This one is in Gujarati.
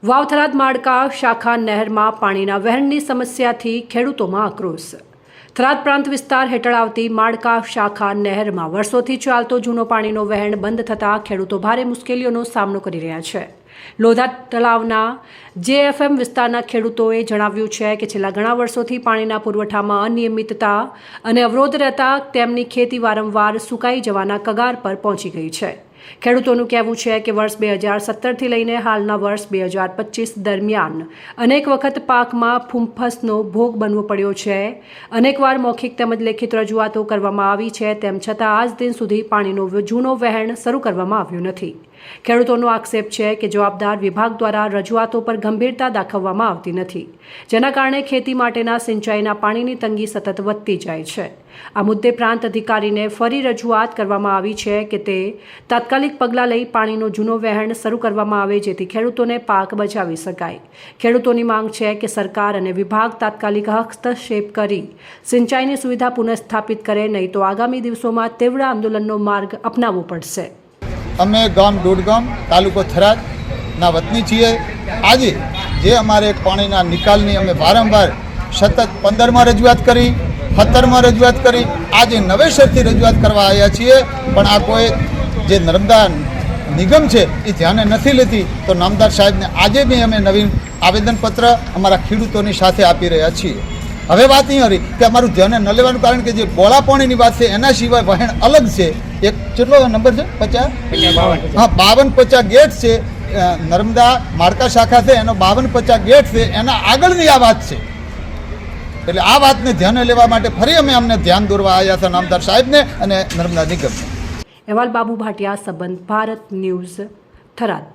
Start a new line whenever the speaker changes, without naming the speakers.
વાવ-થરાદ માળકા શાખા નહેરમાં પાણીના વહેણની સમસ્યાથી ખેડૂતોમાં આક્રોશ। થરાદ પ્રાંત વિસ્તાર હેઠળ આવતી માળકા શાખા નહેરમાં વર્ષોથી ચાલતો જૂનો પાણીનો વહેણ બંધ થતાં ખેડૂતો ભારે મુશ્કેલીઓનો સામનો કરી રહ્યા છે। લોધા તળાવના જેએફએમ વિસ્તારના ખેડૂતોએ જણાવ્યું છે કે છેલ્લા ઘણા વર્ષોથી પાણીના પુરવઠામાં અનિયમિતતા અને અવરોધ રહેતા તેમની ખેતી વારંવાર સુકાઈ જવાના કગાર પર પહોંચી ગઈ છે। ખેડૂતોનું કહેવું છે કે વર્ષ 2017થી લઈને હાલના વર્ષ 2025 દરમિયાન અનેક વખત પાકમાં ફૂંફસનો ભોગ બનવો પડ્યો છે। અનેકવાર મૌખિક તેમજ લેખિત રજૂઆતો કરવામાં આવી છે, તેમ છતાં આજ દિન સુધી પાણીનો જૂનો વહેણ શરૂ કરવામાં આવ્યું નથી। ખેડૂતોનો આક્ષેપ છે કે જવાબદાર વિભાગ દ્વારા રજૂઆતો પર ગંભીરતા દાખવવામાં આવતી નથી, જેના કારણે ખેતી માટેના સિંચાઈના પાણીની તંગી સતત વધતી જાય છે। આ મુદ્દે પ્રાંત અધિકારીને ફરી રજૂઆત કરવામાં આવી છે કે તે તાત્કાલિક પગલાં લઈ પાણીનો જૂનો વહેણ શરૂ કરવામાં આવે, જેથી ખેડૂતોને પાક બચાવી શકાય। ખેડૂતોની માંગ છે કે સરકાર અને વિભાગ તાત્કાલિક હસ્તક્ષેપ કરી સિંચાઈની સુવિધા પુનઃસ્થાપિત કરે, નહીં તો આગામી દિવસોમાં તીવ્ર આંદોલનનો માર્ગ અપનાવવો પડશે।
અમે ગામ ડોડગામ તાલુકો થરાદના વતની છીએ। આજે જે અમારે પાણીના નિકાલની અમે વારંવાર સતત 15માં રજૂઆત કરી, 17માં રજૂઆત કરી, આજે નવેસરથી રજૂઆત કરવા આવ્યા છીએ, પણ આ કોઈ જે નર્મદા નિગમ છે એ ધ્યાને નથી લેતી। તો નામદાર સાહેબને આજે બી અમે નવીન આવેદનપત્ર અમારા ખેડૂતોની સાથે આપી રહ્યા છીએ। હવે વાત અહીં રહી કે અમારું ધ્યાને ન લેવાનું કારણ કે જે બોળા પાણીની વાત છે એના સિવાય વહેણ અલગ છે। એક કેટલો નંબર છે? 50? હા, 52-50 ગેટ છે। નર્મદા માળકા શાખા છે એનો 52-50 ગેટ છે, એના આગળની આ વાત છે। એટલે આ વાતને ધ્યાને લેવા માટે ફરી અમે અમને ધ્યાન દોરવા આવ્યા હતા નામદાર સાહેબને અને નર્મદા નિગમને।
અહેવાલ બાબુ ભાટિયા, સંબંધ ભારત ન્યૂઝ, થરાદ।